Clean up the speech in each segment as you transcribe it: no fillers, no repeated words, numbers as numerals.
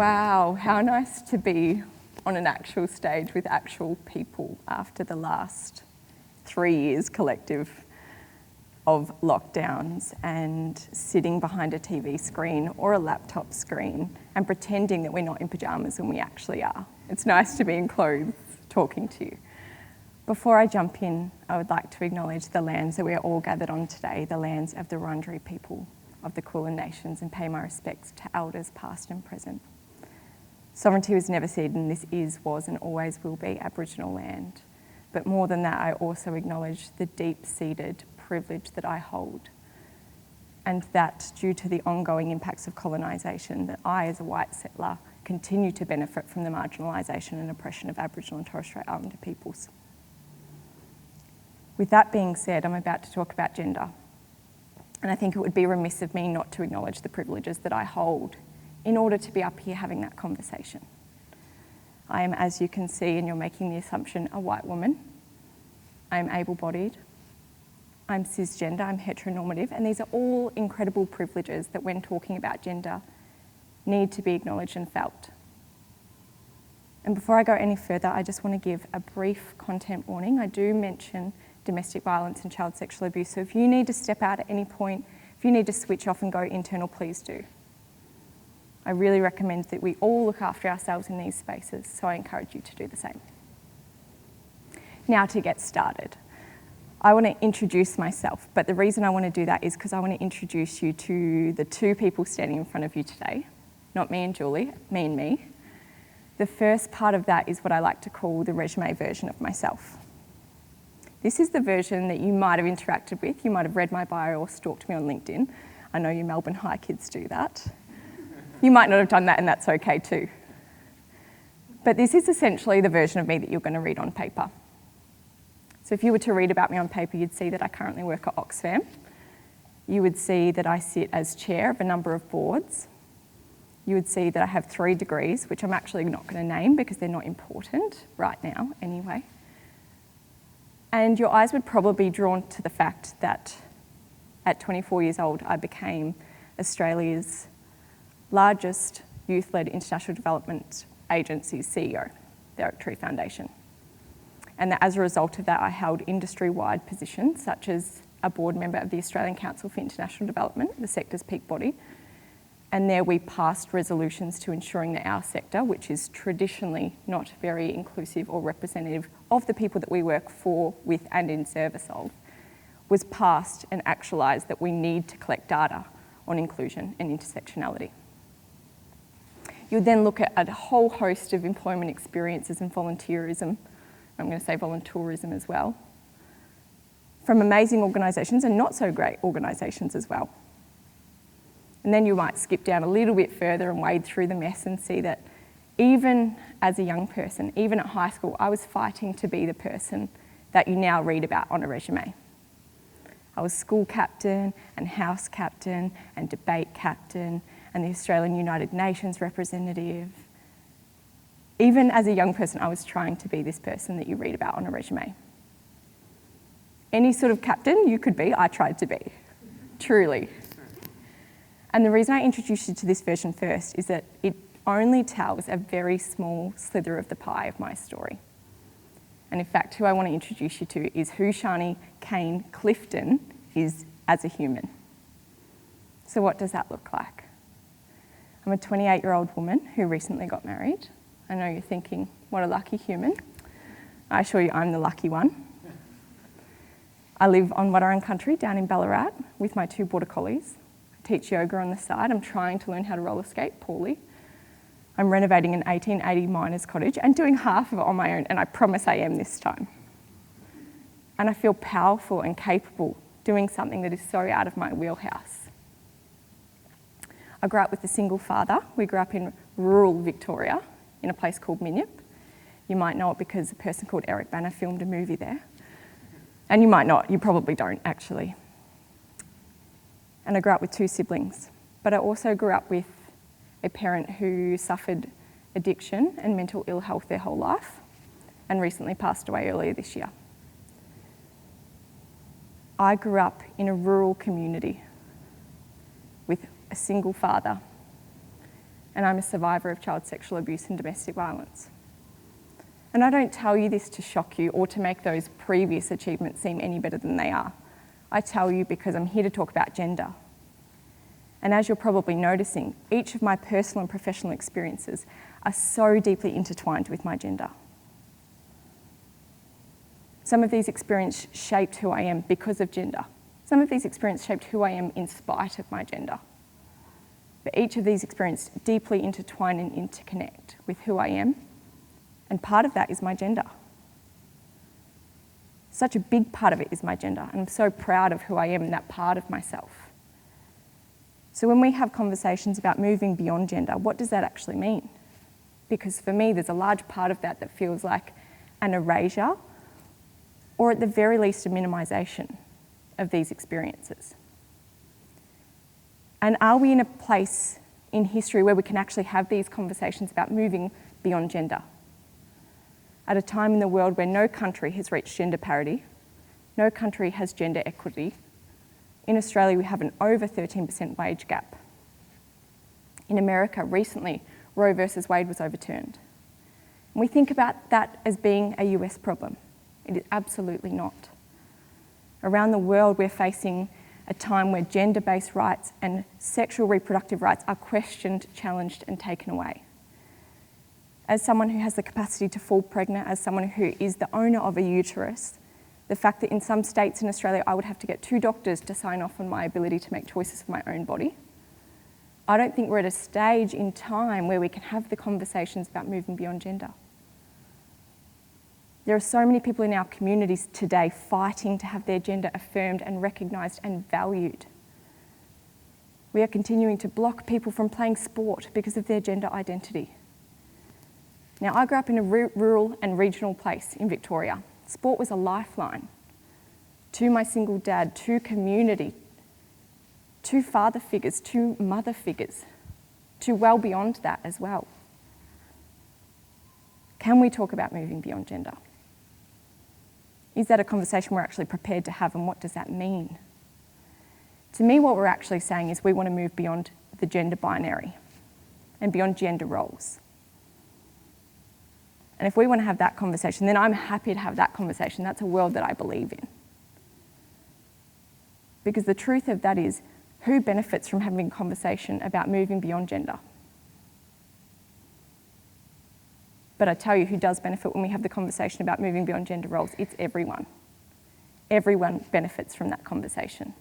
Wow, how nice to be on an actual stage with actual people after the last 3 years collective of lockdowns and sitting behind a TV screen or a laptop screen and pretending that we're not in pyjamas when we actually are. It's nice to be in clothes talking to you. Before I jump in, I would like to acknowledge the lands that we are all gathered on today, the lands of the Wurundjeri people of the Kulin Nations, and pay my respects to elders past and present. Sovereignty was never ceded, and this is, was and always will be Aboriginal land. But more than that, I also acknowledge the deep-seated privilege that I hold, and that due to the ongoing impacts of colonisation, that I as a white settler continue to benefit from the marginalisation and oppression of Aboriginal and Torres Strait Islander peoples. With that being said, I'm about to talk about gender. And I think it would be remiss of me not to acknowledge the privileges that I hold in order to be up here having that conversation. I am, as you can see, and you're making the assumption, a white woman. I am able-bodied. I'm cisgender, I'm heteronormative, and these are all incredible privileges that when talking about gender need to be acknowledged and felt. And before I go any further, I just want to give a brief content warning. I do mention domestic violence and child sexual abuse, so if you need to step out at any point, if you need to switch off and go internal, please do. I really recommend that we all look after ourselves in these spaces, so I encourage you to do the same. Now to get started. I want to introduce myself, but the reason I want to do that is because I want to introduce you to the two people standing in front of you today, not me and Julie, me and me. The first part of that is what I like to call the resume version of myself. This is the version that you might have interacted with. You might have read my bio or stalked me on LinkedIn. I know you Melbourne High kids do that. You might not have done that, and that's okay too. But this is essentially the version of me that you're going to read on paper. So if you were to read about me on paper, you'd see that I currently work at Oxfam. You would see that I sit as chair of a number of boards. You would see that I have 3 degrees, which I'm actually not going to name because they're not important right now anyway. And your eyes would probably be drawn to the fact that at 24 years old, I became Australia's largest youth-led international development agency's CEO, the Oak Tree Foundation. And that as a result of that, I held industry-wide positions, such as a board member of the Australian Council for International Development, the sector's peak body. And there we passed resolutions to ensuring that our sector, which is traditionally not very inclusive or representative of the people that we work for, with and in service of, was passed and actualised that we need to collect data on inclusion and intersectionality. You would then look at a whole host of employment experiences and volunteerism, I'm going to say voluntourism as well, from amazing organisations and not so great organisations as well. And then you might skip down a little bit further and wade through the mess and see that even as a young person, even at high school, I was fighting to be the person that you now read about on a resume. I was school captain and house captain and debate captain and the Australian United Nations representative. Even as a young person, I was trying to be this person that you read about on a resume. Any sort of captain you could be, I tried to be, truly. And the reason I introduced you to this version first is that it only tells a very small slither of the pie of my story. And in fact, who I want to introduce you to is who Shani Cain Clifton is as a human. So what does that look like? I'm a 28-year-old woman who recently got married. I know you're thinking, what a lucky human. I assure you I'm the lucky one. I live on Wadawurrung country down in Ballarat with my 2 border collies. Teach yoga on the side. I'm trying to learn how to roller skate poorly. I'm renovating an 1880 miner's cottage and doing half of it on my own, and I promise I am this time. And I feel powerful and capable doing something that is so out of my wheelhouse. I grew up with a single father. We grew up in rural Victoria in a place called Minyip. You might know it because a person called Eric Bana filmed a movie there. And you might not, you probably don't actually. And I grew up with 2 siblings, but I also grew up with a parent who suffered addiction and mental ill health their whole life and recently passed away earlier this year. I grew up in a rural community with a single father and I'm a survivor of child sexual abuse and domestic violence. And I don't tell you this to shock you or to make those previous achievements seem any better than they are. I tell you because I'm here to talk about gender. And as you're probably noticing, each of my personal and professional experiences are so deeply intertwined with my gender. Some of these experiences shaped who I am because of gender. Some of these experiences shaped who I am in spite of my gender. But each of these experiences deeply intertwine and interconnect with who I am, and part of that is my gender. Such a big part of it is my gender, and I'm so proud of who I am and that part of myself. So when we have conversations about moving beyond gender, what does that actually mean? Because for me, there's a large part of that that feels like an erasure, or at the very least a minimisation of these experiences. And are we in a place in history where we can actually have these conversations about moving beyond gender? At a time in the world where no country has reached gender parity, no country has gender equity. In Australia, we have an over 13% wage gap. In America, recently, Roe versus Wade was overturned. And we think about that as being a US problem. It is absolutely not. Around the world, we're facing a time where gender-based rights and sexual reproductive rights are questioned, challenged, and taken away. As someone who has the capacity to fall pregnant, as someone who is the owner of a uterus, the fact that in some states in Australia I would have to get 2 doctors to sign off on my ability to make choices for my own body, I don't think we're at a stage in time where we can have the conversations about moving beyond gender. There are so many people in our communities today fighting to have their gender affirmed and recognised and valued. We are continuing to block people from playing sport because of their gender identity. Now, I grew up in a rural and regional place in Victoria. Sport was a lifeline to my single dad, to community, to father figures, to mother figures, to well beyond that as well. Can we talk about moving beyond gender? Is that a conversation we're actually prepared to have, and what does that mean? To me, what we're actually saying is we want to move beyond the gender binary and beyond gender roles. And if we want to have that conversation, then I'm happy to have that conversation. That's a world that I believe in. Because the truth of that is, who benefits from having a conversation about moving beyond gender? But I tell you who does benefit when we have the conversation about moving beyond gender roles. It's everyone. Everyone benefits from that conversation.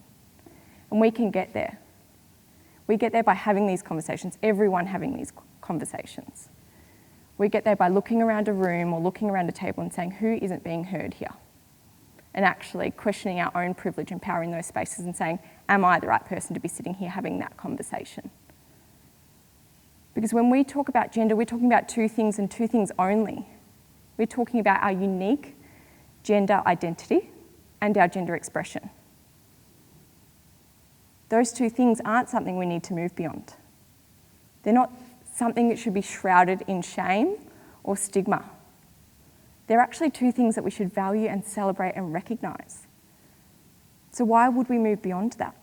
And we can get there. We get there by having these conversations, everyone having these conversations. We get there by looking around a room or looking around a table and saying, who isn't being heard here? And actually questioning our own privilege and power in those spaces and saying, am I the right person to be sitting here having that conversation? Because when we talk about gender, we're talking about 2 things and 2 things only. We're talking about our unique gender identity and our gender expression. Those 2 things aren't something we need to move beyond. They're not something that should be shrouded in shame or stigma. They're actually 2 things that we should value and celebrate and recognise. So why would we move beyond that?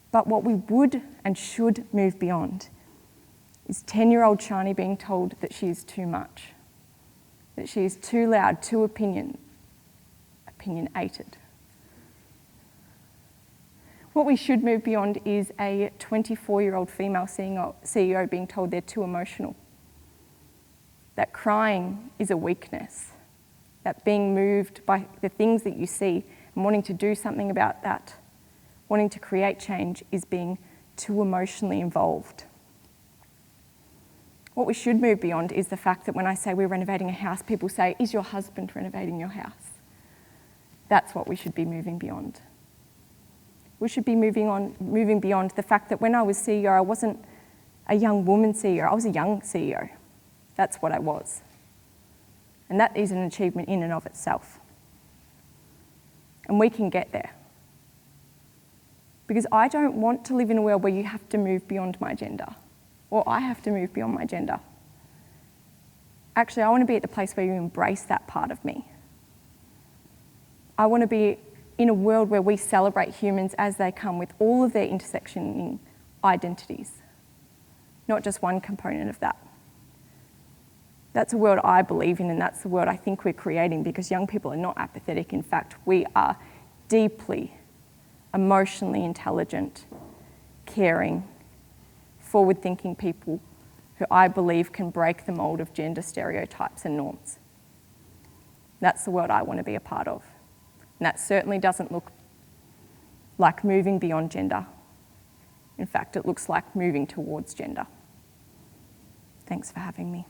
But what we would and should move beyond is 10-year-old Shani being told that she is too much, that she is too loud, too opinionated. What we should move beyond is a 24-year-old female CEO being told they're too emotional, that crying is a weakness, that being moved by the things that you see and wanting to do something about that, wanting to create change, is being too emotionally involved. What we should move beyond is the fact that when I say we're renovating a house, people say, is your husband renovating your house? That's what we should be moving beyond. We should be moving beyond the fact that when I was CEO, I wasn't a young woman CEO, I was a young CEO. That's what I was. And that is an achievement in and of itself. And we can get there. Because I don't want to live in a world where you have to move beyond my gender, or I have to move beyond my gender. Actually, I want to be at the place where you embrace that part of me. I want to be in a world where we celebrate humans as they come with all of their intersectioning identities. not just one component of that. That's a world I believe in, and that's the world I think we're creating, because young people are not apathetic. In fact, we are deeply emotionally intelligent, caring, forward-thinking people who I believe can break the mold of gender stereotypes and norms. That's the world I want to be a part of. And that certainly doesn't look like moving beyond gender. In fact, it looks like moving towards gender. Thanks for having me.